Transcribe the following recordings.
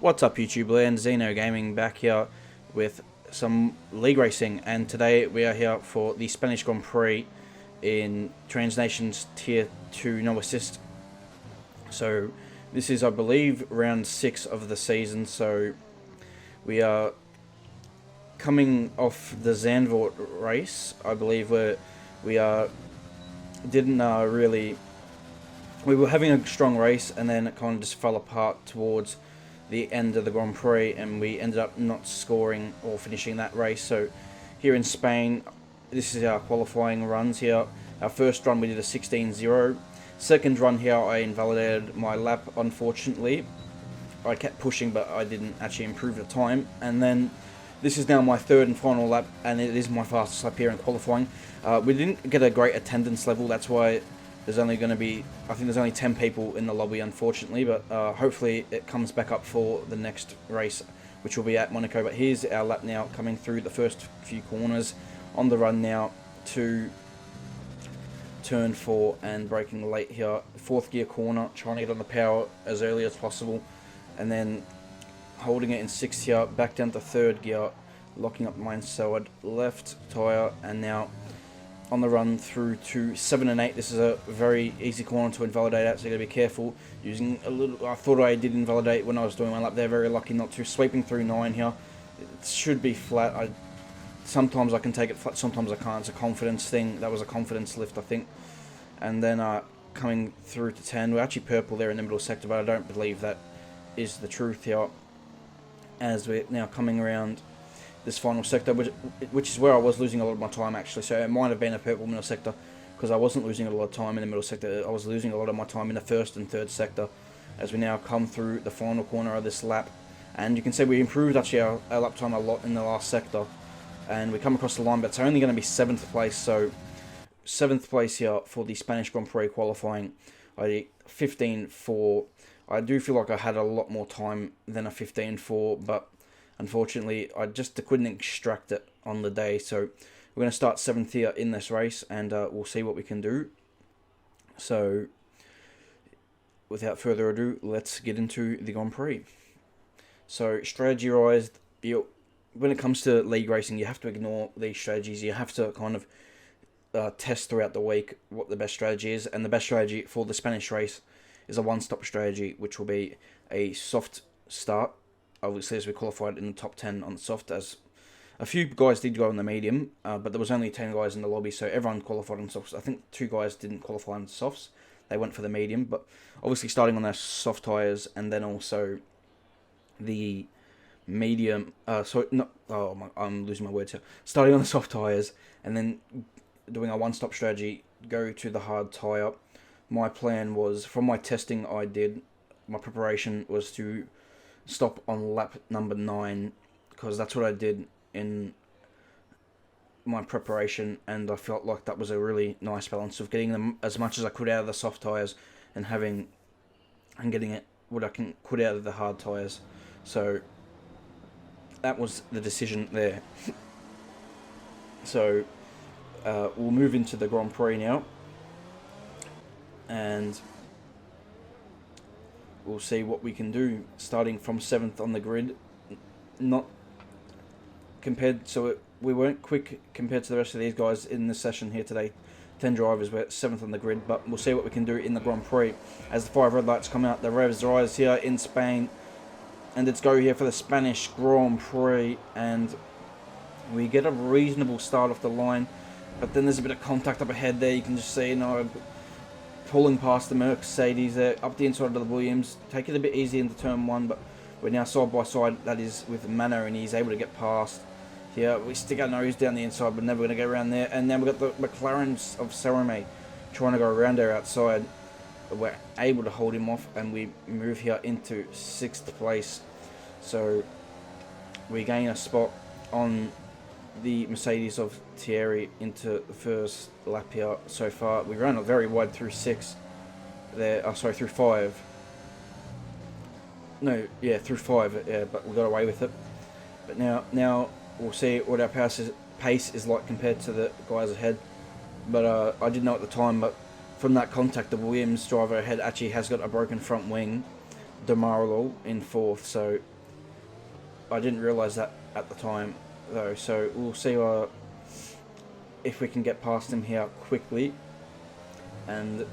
What's up YouTube land, Xeno Gaming back here with some league racing, and today we are here for the Spanish Grand Prix in Trans Nations Tier 2 No Assist. So this is, I believe, round 6 of the season, so we are coming off the Zandvoort race, I believe, where we didn't really... We were having a strong race and then it kind of just fell apart towards the end of the Grand Prix, and we ended up not scoring or finishing that race. So here in Spain, this is our qualifying runs here. Our first run we did a 16.0. Second run here I invalidated my lap, unfortunately. I kept pushing but I didn't actually improve the time. And then this is now my third and final lap, and it is my fastest lap here in qualifying. We didn't get a great attendance level, that's why there's only going to be, I think there's only 10 people in the lobby, unfortunately, but hopefully it comes back up for the next race, which will be at Monaco. But here's our lap now, coming through the first few corners, on the run now to turn 4 and braking late here. Fourth gear corner, trying to get on the power as early as possible, and then holding it in 6th here, back down to 3rd gear, locking up my inside left tyre, and now on the run through to 7 and 8. This is a very easy corner to invalidate at, so you got to be careful. Using a little, I thought I did invalidate when I was doing my lap there. Very lucky not to. Sweeping through 9 here. It should be flat. Sometimes I can take it flat, sometimes I can't. It's a confidence thing. That was a confidence lift, I think. And then coming through to 10. We're actually purple there in the middle sector, but I don't believe that is the truth here, as we're now coming around this final sector, which is where I was losing a lot of my time actually. So it might have been a purple middle sector, because I wasn't losing a lot of time in the middle sector. I was losing a lot of my time in the 1st and 3rd sector, as we now come through the final corner of this lap. And you can see we improved actually our lap time a lot in the last sector, and we come across the line, but it's only going to be 7th place. So 7th place here for the Spanish Grand Prix qualifying. I did 15.4. I do feel like I had a lot more time than a 15.4, but unfortunately, I just couldn't extract it on the day. So we're going to start 7th here in this race, and we'll see what we can do. So without further ado, let's get into the Grand Prix. So strategy-wise, when it comes to league racing, you have to ignore these strategies. You have to kind of test throughout the week what the best strategy is. And the best strategy for the Spanish race is a one-stop strategy, which will be a soft start. Obviously, as we qualified in the top 10 on the soft, as a few guys did go on the medium, but there was only 10 guys in the lobby, so everyone qualified on softs. I think 2 guys didn't qualify on softs. They went for the medium, but obviously starting on their soft tyres, and then also the medium, I'm losing my words here. Starting on the soft tyres, and then doing a one-stop strategy, go to the hard tyre. My plan was, from my testing I did, my preparation was to stop on lap number 9, because that's what I did in my preparation, and I felt like that was a really nice balance of getting them as much as I could out of the soft tyres and getting it what I can put out of the hard tyres. So that was the decision there. So we'll move into the Grand Prix now, and we'll see what we can do, starting from 7th on the grid. Not compared, so we weren't quick compared to the rest of these guys in the session here today. 10 drivers were 7th on the grid, but we'll see what we can do in the Grand Prix. As the 5 red lights come out, the revs rise here in Spain, and let's go here for the Spanish Grand Prix, and we get a reasonable start off the line, but then there's a bit of contact up ahead there. You can just see, pulling past the Mercedes there, up the inside of the Williams. Take it a bit easy into turn 1, but we're now side by side, that is with Mano, and he's able to get past. Here, we stick our nose down the inside, but never going to go around there. And then we've got the McLarens of Sarame trying to go around there outside. We're able to hold him off, and we move here into 6th place. So we gain a spot on the Mercedes of Thierry into the first lap here so far. We ran it very wide through 6 there, through 5. No, yeah, through 5, yeah, but we got away with it. But now we'll see what our pace is like compared to the guys ahead. But I didn't know at the time, but from that contact, the Williams driver ahead actually has got a broken front wing. Demarlo in 4th, so I didn't realise that at the time though, so we'll see if we can get past him here quickly, and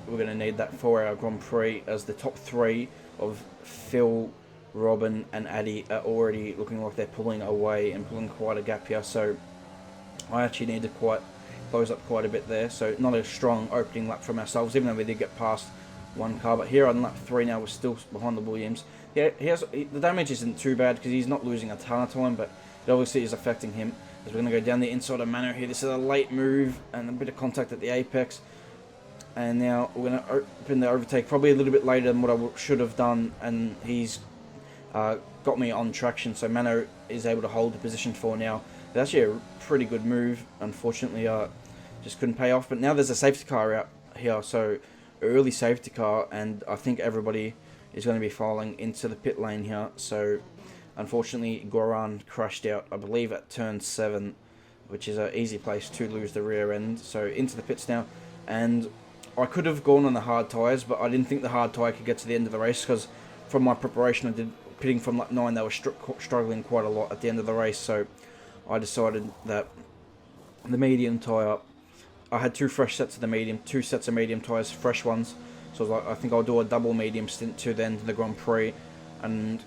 we're going to need that for our Grand Prix, as the top 3 of Phil, Robin and Addy are already looking like they're pulling away and pulling quite a gap here, so I actually need to close up quite a bit there, so not a strong opening lap from ourselves, even though we did get past one car, but here on lap 3 now we're still behind the Williams. Yeah, the damage isn't too bad because he's not losing a ton of time, but it obviously is affecting him. As we're going to go down the inside of Mano here. This is a late move and a bit of contact at the apex. And now we're going to open the overtake probably a little bit later than what I should have done. And he's got me on traction. So Mano is able to hold the position for now. It's actually a pretty good move. Unfortunately, just couldn't pay off. But now there's a safety car out here. So early safety car. And I think everybody is going to be filing into the pit lane here. So unfortunately, Goran crashed out, I believe, at turn 7, which is an easy place to lose the rear end. So into the pits now, and I could have gone on the hard tyres, but I didn't think the hard tyre could get to the end of the race, because from my preparation I did pitting from lap 9, they were struggling quite a lot at the end of the race, so I decided that the medium tyre, I had 2 fresh sets of the medium, 2 sets of medium tyres, fresh ones, so I was like, I think I'll do a double medium stint to the end of the Grand Prix, and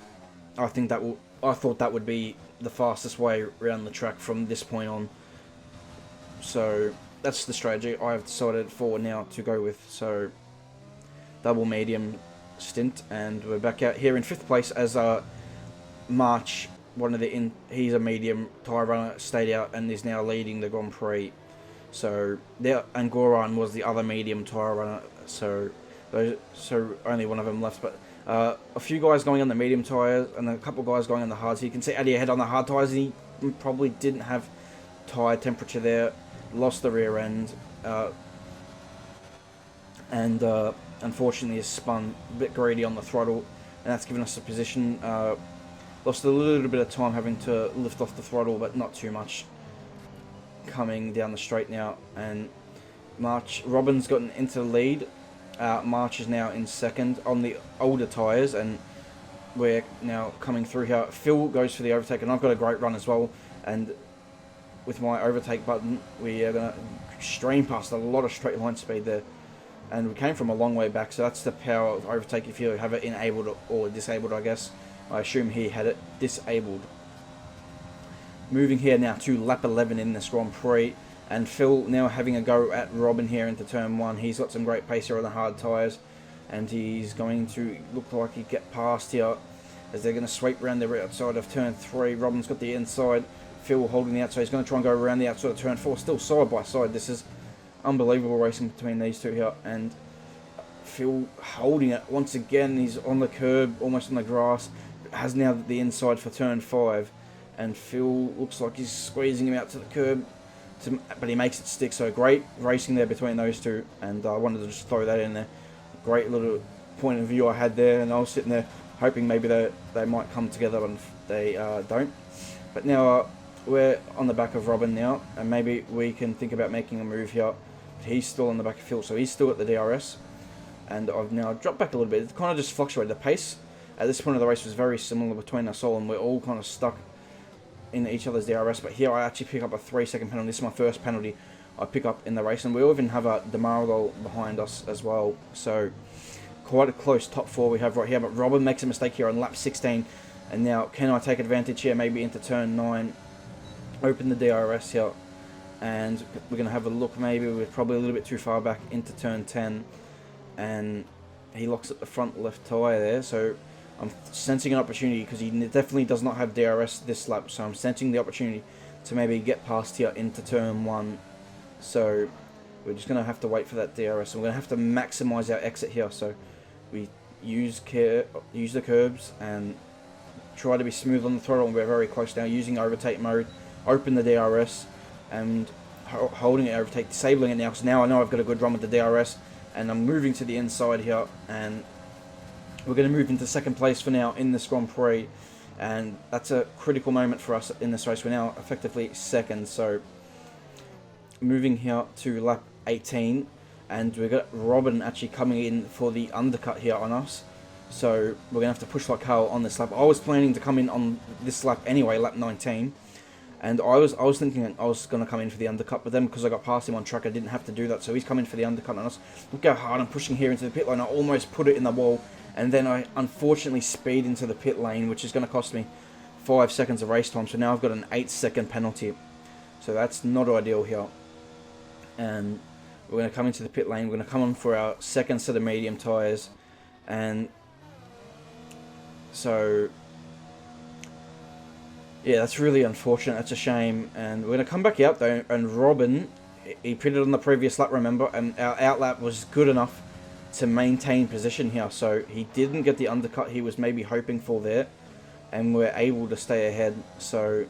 I thought that would be the fastest way around the track from this point on. So that's the strategy I've decided for now to go with. So double medium stint, and we're back out here in 5th place as March, he's a medium tyre runner, stayed out and is now leading the Grand Prix. So there, and Goran was the other medium tyre runner. So only one of them left, but a few guys going on the medium tyres and a couple guys going on the hards. So you can see Addy ahead on the hard tyres. He probably didn't have tyre temperature there, lost the rear end, and unfortunately has spun a bit greedy on the throttle, and that's given us a position. Lost a little bit of time having to lift off the throttle, but not too much. Coming down the straight now, and Robin's gotten into the lead. March is now in 2nd on the older tyres, and we're now coming through here. Phil goes for the overtake, and I've got a great run as well, and with my overtake button we are going to stream past a lot of straight line speed there, and we came from a long way back, so that's the power of overtake if you have it enabled or disabled. I guess I assume he had it disabled. Moving here now to lap 11 in this Grand Prix, and Phil now having a go at Robin here into turn 1. He's got some great pace here on the hard tyres, and he's going to look like he'd get past here as they're going to sweep around the outside of turn 3. Robin's got the inside, Phil holding the outside. He's going to try and go around the outside of turn 4, still side by side. This is unbelievable racing between these two here, and Phil holding it once again. He's on the curb, almost on the grass, has now the inside for turn 5, and Phil looks like he's squeezing him out to the curb, but he makes it stick. So great racing there between those two, and I wanted to just throw that in there. Great little point of view I had there, and I was sitting there hoping maybe they might come together, and they don't. But now we're on the back of Robin now, and maybe we can think about making a move here. He's still on the back of Phil, so he's still at the DRS, and I've now dropped back a little bit. It kind of just fluctuated. The pace at this point of the race was very similar between us all, and we're all kind of stuck in each other's DRS, but here I actually pick up a 3-second penalty. This is my first penalty I pick up in the race, and we even have a Demarlo behind us as well, so quite a close top 4 we have right here. But Robin makes a mistake here on lap 16, and now can I take advantage here, maybe into turn 9, open the DRS here, and we're going to have a look. Maybe we're probably a little bit too far back into turn 10, and he locks at the front left tyre there, so I'm sensing an opportunity because he definitely does not have DRS this lap, so I'm sensing the opportunity to maybe get past here into turn 1. So we're just going to have to wait for that DRS, and we're going to have to maximise our exit here. So we use the curbs and try to be smooth on the throttle, and we're very close now, using overtake mode, open the DRS and holding it overtake, disabling it now, because now I know I've got a good run with the DRS, and I'm moving to the inside here, and we're going to move into 2nd place for now in this Grand Prix, and that's a critical moment for us in this race. We're now effectively 2nd, so moving here to lap 18, and we've got Robin actually coming in for the undercut here on us, So we're going to have to push like hell on this lap. I was planning to come in on this lap anyway, lap 19. And I was thinking I was going to come in for the undercut, but then because I got past him on track, I didn't have to do that. So he's coming for the undercut, and I was, look how hard I'm pushing here into the pit lane. I almost put it in the wall, and then I unfortunately speed into the pit lane, which is going to cost me 5 seconds of race time. So now I've got an 8-second penalty. So that's not ideal here. And we're going to come into the pit lane. We're going to come on for our second set of medium tyres. And so, yeah, that's really unfortunate. That's a shame. And we're going to come back out, though. And Robin, he pitted on the previous lap, remember? And our out lap was good enough to maintain position here. So he didn't get the undercut he was maybe hoping for there. And we're able to stay ahead. So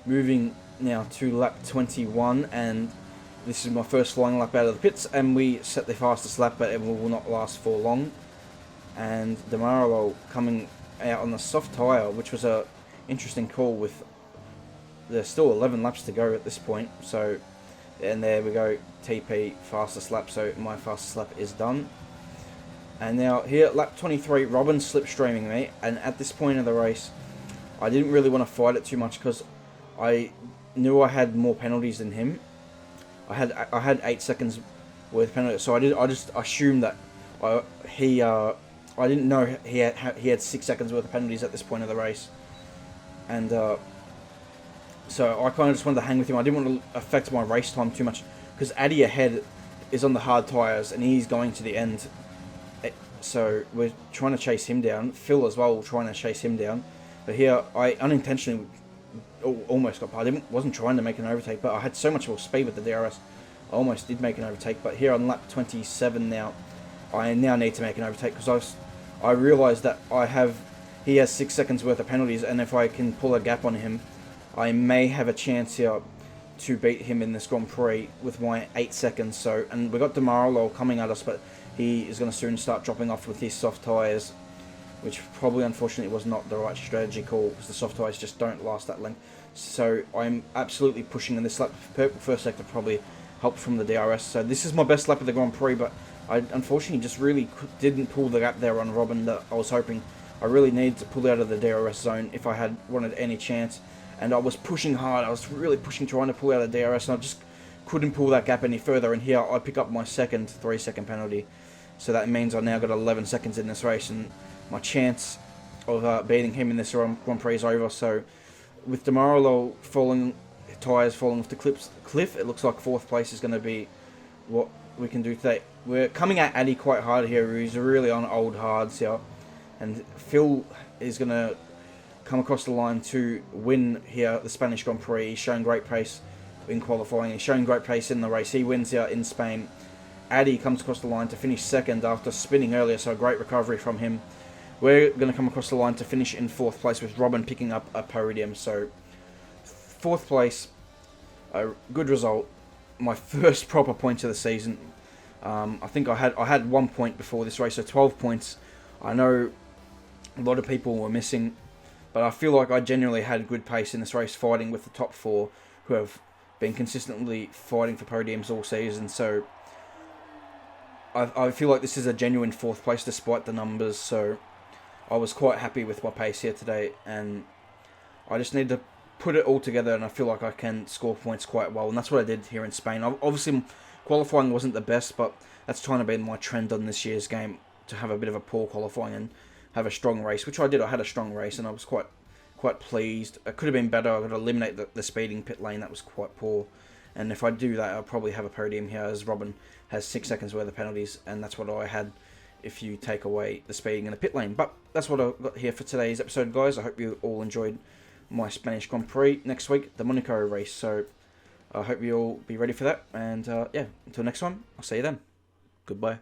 moving now to lap 21. And this is my first flying lap out of the pits. And we set the fastest lap, but it will not last for long. And Demarlo coming out on the soft tyre, which was a interesting call with there's still 11 laps to go at this point. So, and there we go, TP fastest lap. So my fastest lap is done. And now here, lap 23, Robin slipstreaming me. And at this point of the race, I didn't really want to fight it too much because I knew I had more penalties than him. I had 8 seconds worth of penalties, so I just assumed that I didn't know he had 6 seconds worth of penalties at this point of the race. And so I kind of just wanted to hang with him. I didn't want to affect my race time too much because Addy ahead is on the hard tyres and he's going to the end. So we're trying to chase him down. Phil as well trying to chase him down. But here I unintentionally almost got past. I wasn't trying to make an overtake, but I had so much more speed with the DRS. I almost did make an overtake. But here on lap 27 now, I now need to make an overtake because I realised that he has 6 seconds worth of penalties, and if I can pull a gap on him, I may have a chance here to beat him in this Grand Prix with my 8 seconds. So, and we got Demarlo coming at us, but he is going to soon start dropping off with his soft tyres, which probably unfortunately was not the right strategy call because the soft tyres just don't last that length. So I'm absolutely pushing in this lap. Purple first sector probably helped from the DRS. So this is my best lap of the Grand Prix, but I unfortunately just really didn't pull the gap there on Robin that I was hoping. I really needed to pull out of the DRS zone if I had wanted any chance. And I was pushing hard. I was really pushing, trying to pull out of the DRS, and I just couldn't pull that gap any further. And here I pick up my second 3-second penalty. So that means I now got 11 seconds in this race, and my chance of beating him in this Grand Prix is over. So with Demarlo tyres falling off the cliff, it looks like 4th place is going to be what we can do today. We're coming at Addy quite hard here. He's really on old hards here. And Phil is going to come across the line to win here the Spanish Grand Prix. He's shown great pace in qualifying. He's shown great pace in the race. He wins here in Spain. Addy comes across the line to finish second after spinning earlier, so a great recovery from him. We're going to come across the line to finish in 4th place with Robin picking up a podium. So 4th place, a good result. My first proper points of the season. I think I had 1 point before this race, so 12 points. I know a lot of people were missing, but I feel like I genuinely had good pace in this race, fighting with the top 4 who have been consistently fighting for podiums all season. So I feel like this is a genuine 4th place despite the numbers. So I was quite happy with my pace here today, and I just need to put it all together, and I feel like I can score points quite well, and that's what I did here in Spain. Obviously, qualifying wasn't the best, but that's trying to be my trend on this year's game, to have a bit of a poor qualifying and have a strong race, which I did. I had a strong race, and I was quite pleased. It could have been better. I got to eliminate the speeding pit lane. That was quite poor. And if I do that, I'll probably have a podium here, as Robin has 6 seconds worth of penalties, and that's what I had if you take away the speeding in the pit lane. But that's what I've got here for today's episode, guys. I hope you all enjoyed my Spanish Grand Prix. Next week, the Monaco race. So I hope you all be ready for that. And yeah, until next time, I'll see you then. Goodbye.